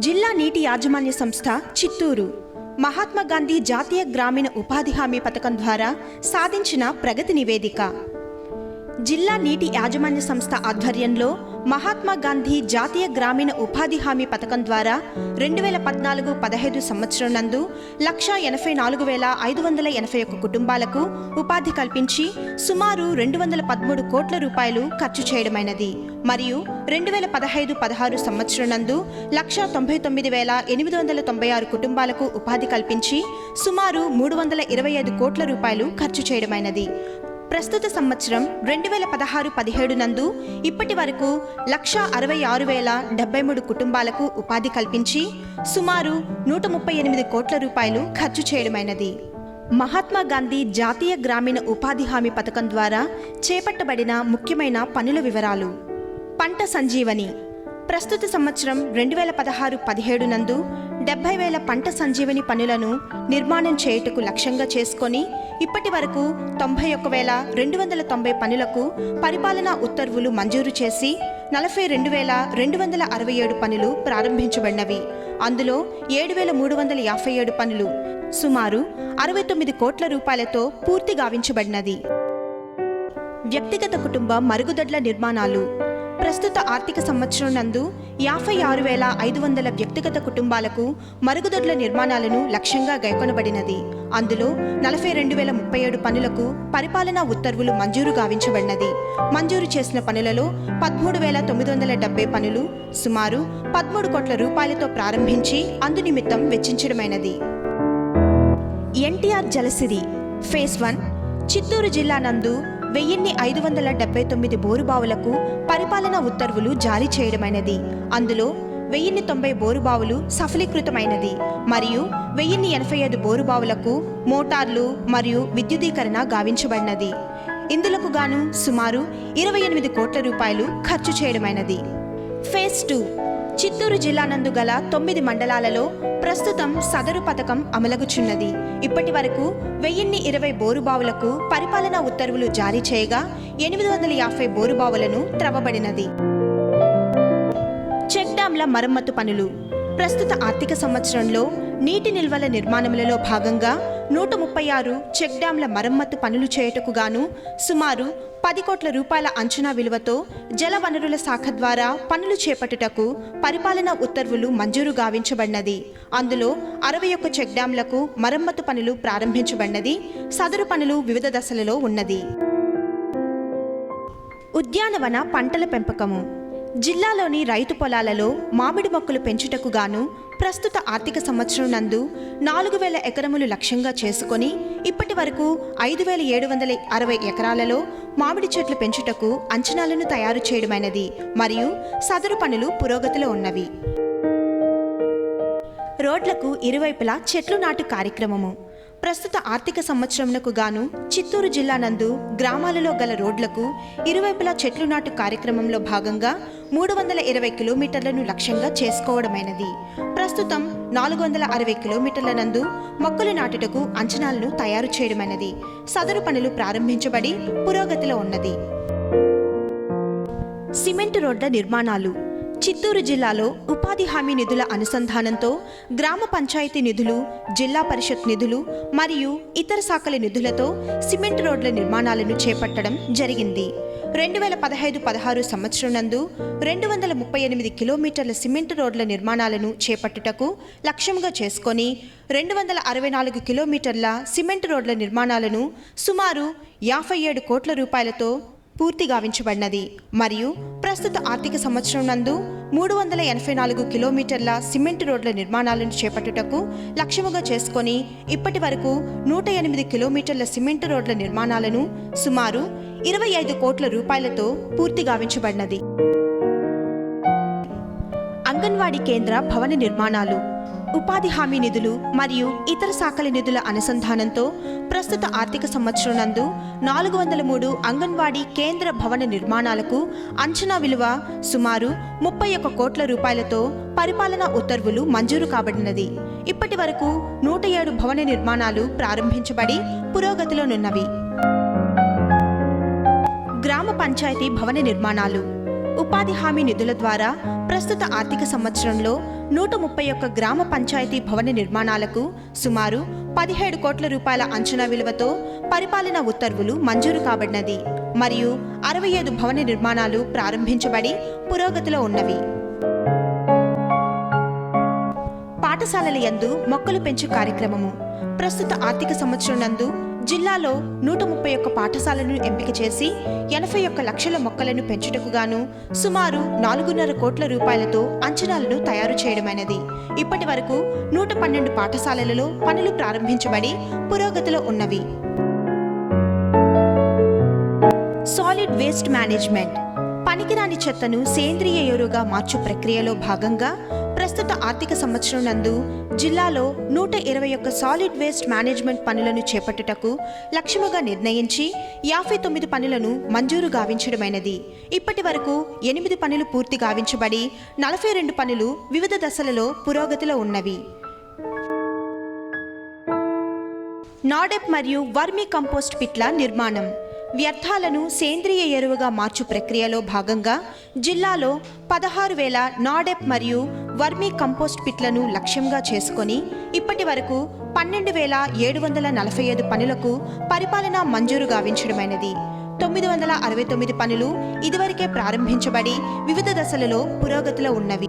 జిల్లా నీటి యాజమాన్య సంస్థ చిత్తూరు మహాత్మా గాంధీ జాతీయ గ్రామీణ ఉపాధి హామీ పథకం ద్వారా సాధించిన ప్రగతి నివేదిక. జిల్లా నీటి యాజమాన్య సంస్థ ఆధ్వర్యంలో మహాత్మా గాంధీ జాతీయ గ్రామీణ ఉపాధి హామీ పథకం ద్వారా 2014-15 సంవత్సరం నందు 1,84,581 కుటుంబాలకు ఉపాధి కల్పించి సుమారు 213 కోట్ల రూపాయలు ఖర్చు చేయడమైనది. మరియు 2015-16 సంవత్సరం నందు 1,99,896 కుటుంబాలకు ఉపాధి కల్పించి సుమారు 325 కోట్ల రూపాయలు ఖర్చు చేయడమైనది. ప్రస్తుత సంవత్సరం 2016-17 నందు ఇప్పటి వరకు 1,66,073 కుటుంబాలకు ఉపాధి కల్పించి సుమారు 138 కోట్ల రూపాయలు ఖర్చు చేయడమైనది. మహాత్మా గాంధీ జాతీయ గ్రామీణ ఉపాధి హామీ పథకం ద్వారా చేపట్టబడిన ముఖ్యమైన పనుల వివరాలు. పంట సంజీవని ప్రస్తుత సంవత్సరం 2016-17 నందు 70,000 పంట సంజీవని పనులను నిర్మాణం చేయుటకు లక్ష్యంగా చేసుకొని ఇప్పటి వరకు 91,290 పనులకు పరిపాలనా ఉత్తర్వులు మంజూరు చేసి 42,267 పనులు ప్రారంభించబడినవి. అందులో 7,357 పనులు సుమారు 69 కోట్ల రూపాయలతో పూర్తి గావించబడినది. వ్యక్తిగత కుటుంబ మరుగుదొడ్ల నిర్మాణాలు ప్రస్తుత ఆర్థిక సంవత్సరం నందు 56,500 వ్యక్తిగత కుటుంబాలకు మరుగుదొడ్ల నిర్మాణాలను లక్ష్యంగా గైకొనబడినది. అందులో 42,037 పనులకు పరిపాలనా ఉత్తర్వులు మంజూరు గావించబడినది. మంజూరు చేసిన పనులలో 13,970 పనులు సుమారు 13 కోట్ల రూపాయలతో ప్రారంభించి అందునిమిత్తం వెచ్చించడమైనది. ఎన్టీఆర్ జలసిరి ఫేజ్ 1 చిత్తూరు జిల్లా నందు 1,579 బోరుబావులకు పరిపాలనా ఉత్తర్వులు జారీ చేయడమైనది. అందులో 1,090 బోరుబావులు సఫలీకృతమైనది మరియు 1,085 బోరుబావులకు మోటార్లు మరియు విద్యుదీకరణ గావించబడినది. ఇందులకు గాను సుమారు 28 కోట్ల రూపాయలు ఖర్చు చేయడమైనది. ఫేజ్ 2 చిత్తూరు జిల్లా నందు గల 9 మండలాలలో ప్రస్తుతం సదరు పథకం అమలగుచున్నది. ఇప్పటి వరకు 1,020 బోరుబావులకు పరిపాలనా ఉత్తర్వులు జారీ చేయగా 850 బోరుబావులను త్రవ్వబడినది. చెక్ డ్యాంల మరమ్మతు పనులు ప్రస్తుత ఆర్థిక సంవత్సరంలో నీటి నిల్వల నిర్మాణములలో భాగంగా 136 చెక్ డ్యాంల మరమ్మతు పనులు చేయుటకు గాను సుమారు 10 కోట్ల రూపాయల అంచనా విలువతో జల వనరుల శాఖ ద్వారా పనులు చేపట్టుటకు పరిపాలనా ఉత్తర్వులు మంజూరు గావించబడినది. అందులో 61 చెక్ డ్యాంలకు మరమ్మతు పనులు ప్రారంభించబడినది. సదరు పనులు వివిధ దశలలో ఉన్నది. ఉద్యానవన పంటల పెంపకము జిల్లాలోని రైతు పొలాలలో మామిడి మొక్కలు పెంచుటకు గాను ప్రస్తుత ఆర్థిక సంవత్సరం నందు 4,000 ఎకరములు లక్ష్యంగా చేసుకొని ఇప్పటి వరకు 5,760 ఎకరాలలో మామిడి చెట్లు పెంచుటకు అంచనాలను తయారు చేయడమైనది మరియు సదరు పనులు పురోగతిలో ఉన్నవి. రోడ్లకు ఇరువైపులా చెట్లు నాటు కార్యక్రమము ప్రస్తుత ఆర్థిక సంవత్సరంకు గాను చిత్తూరు జిల్లా నందు గ్రామాలలో గల రోడ్లకు ఇరువైపులా చెట్లు నాటు కార్యక్రమంలో భాగంగా 320 కిలోమీటర్లను లక్ష్యంగా చేసుకోవడమైనది. ప్రస్తుతం 460 కిలోమీటర్ల నందు మొక్కలు నాటుటకు అంచనాలను తయారు చేయడమైనది. సదరు పనులు ప్రారంభించబడి పురోగతిలో ఉన్నది. సిమెంట్ రోడ్ల నిర్మాణాలు చిత్తూరు జిల్లాలో ఉపాధి హామీ నిధుల అనుసంధానంతో గ్రామ పంచాయతీ నిధులు, జిల్లా పరిషత్ నిధులు మరియు ఇతర శాఖల నిధులతో సిమెంట్ రోడ్ల నిర్మాణాలను చేపట్టడం జరిగింది. 2015-16 సంవత్సరం నందు 238 కిలోమీటర్ల సిమెంట్ రోడ్ల నిర్మాణాలను చేపట్టుటకు లక్ష్యంగా చేసుకొని 264 కిలోమీటర్ల సిమెంట్ రోడ్ల నిర్మాణాలను సుమారు 57 కోట్ల రూపాయలతో పూర్తి గావించబడినది. మరియు ప్రస్తుత ఆర్థిక సంవత్సరం నందు 384 కిలోమీటర్ల సిమెంట్ రోడ్ల నిర్మాణాలను చేపట్టుటకు లక్ష్యముగా చేసుకొని ఇప్పటి వరకు 108 కిలోమీటర్ల సిమెంట్ రోడ్ల నిర్మాణాలను సుమారు 25 కోట్ల రూపాయలతో పూర్తి గావించబడినది. అంగన్వాడీ కేంద్ర భవన నిర్మాణాలు ఉపాధి హామీ నిధులు మరియు ఇతర శాఖల నిధుల అనుసంధానంతో ప్రస్తుత ఆర్థిక సంవత్సరం నందు 403 అంగన్వాడీ కేంద్ర భవన నిర్మాణాలకు అంచనా విలువ సుమారు 31 కోట్ల రూపాయలతో పరిపాలనా ఉత్తర్వులు మంజూరు కాబడినది. ఇప్పటి వరకు 107 భవన నిర్మాణాలు ప్రారంభించబడి పురోగతిలోనున్నవి. గ్రామ పంచాయతీ భవన నిర్మాణాలు ఉపాధి హామీ నిధుల ద్వారా ప్రస్తుత ఆర్థిక సంవత్సరంలో 131 గ్రామ పంచాయతీ భవన నిర్మాణాలకు సుమారు 17 కోట్ల రూపాయల అంచనా విలువతో పరిపాలనా ఉత్తర్వులు మంజూరు కాబడినది మరియు 65 భవన నిర్మాణాలు ప్రారంభించబడి పురోగతిలో ఉన్నవి. పాఠశాలల యందు మొక్కలు పెంచు కార్యక్రమము. ప్రస్తుత ఆర్థిక సంవత్సరం నందు జిల్లాలో 131 పాఠశాలను ఎంపిక చేసి 81 లక్షల మొక్కలను పెంచుటకు గాను సుమారు 4.5 కోట్ల రూపాయలతో అంచనాలను తయారు చేయడమైనది. ఇప్పటి వరకు 112 పాఠశాలలలో పనులు ప్రారంభించబడి పురోగతిలో ఉన్నవి. Solid waste management. పనికిరాని చెత్తను సేంద్రియ ఎరువుగా మార్చు ప్రక్రియలో భాగంగా ప్రస్తుత ఆర్థిక సంవత్సరం నందు జిల్లాలో 121 సాలిడ్ వేస్ట్ మేనేజ్మెంట్ పనులను చేపట్టుటకు లక్ష్యముగా నిర్ణయించి 59 పనులను మంజూరు గావించడమైనది. ఇప్పటి వరకు 8 పనులు పూర్తి గావించబడి 42 పనులు వివిధ దశలలో పురోగతిలో ఉన్నవి. నాడెప్ మరియు వర్మీ కంపోస్ట్ పిట్ల నిర్మాణం. వ్యర్థాలను సేంద్రియ ఎరువుగా మార్చు ప్రక్రియలో భాగంగా జిల్లాలో 16,000 నాడెప్ మరియు వర్మీ కంపోస్ట్ పిట్లను లక్ష్యంగా చేసుకొని ఇప్పటి వరకు 12,745 పనులకు పరిపాలన మంజూరు గావించడమైనది. 969 పనులు ఇదివరకే ప్రారంభించబడి వివిధ దశలలో పురోగతిలో ఉన్నవి.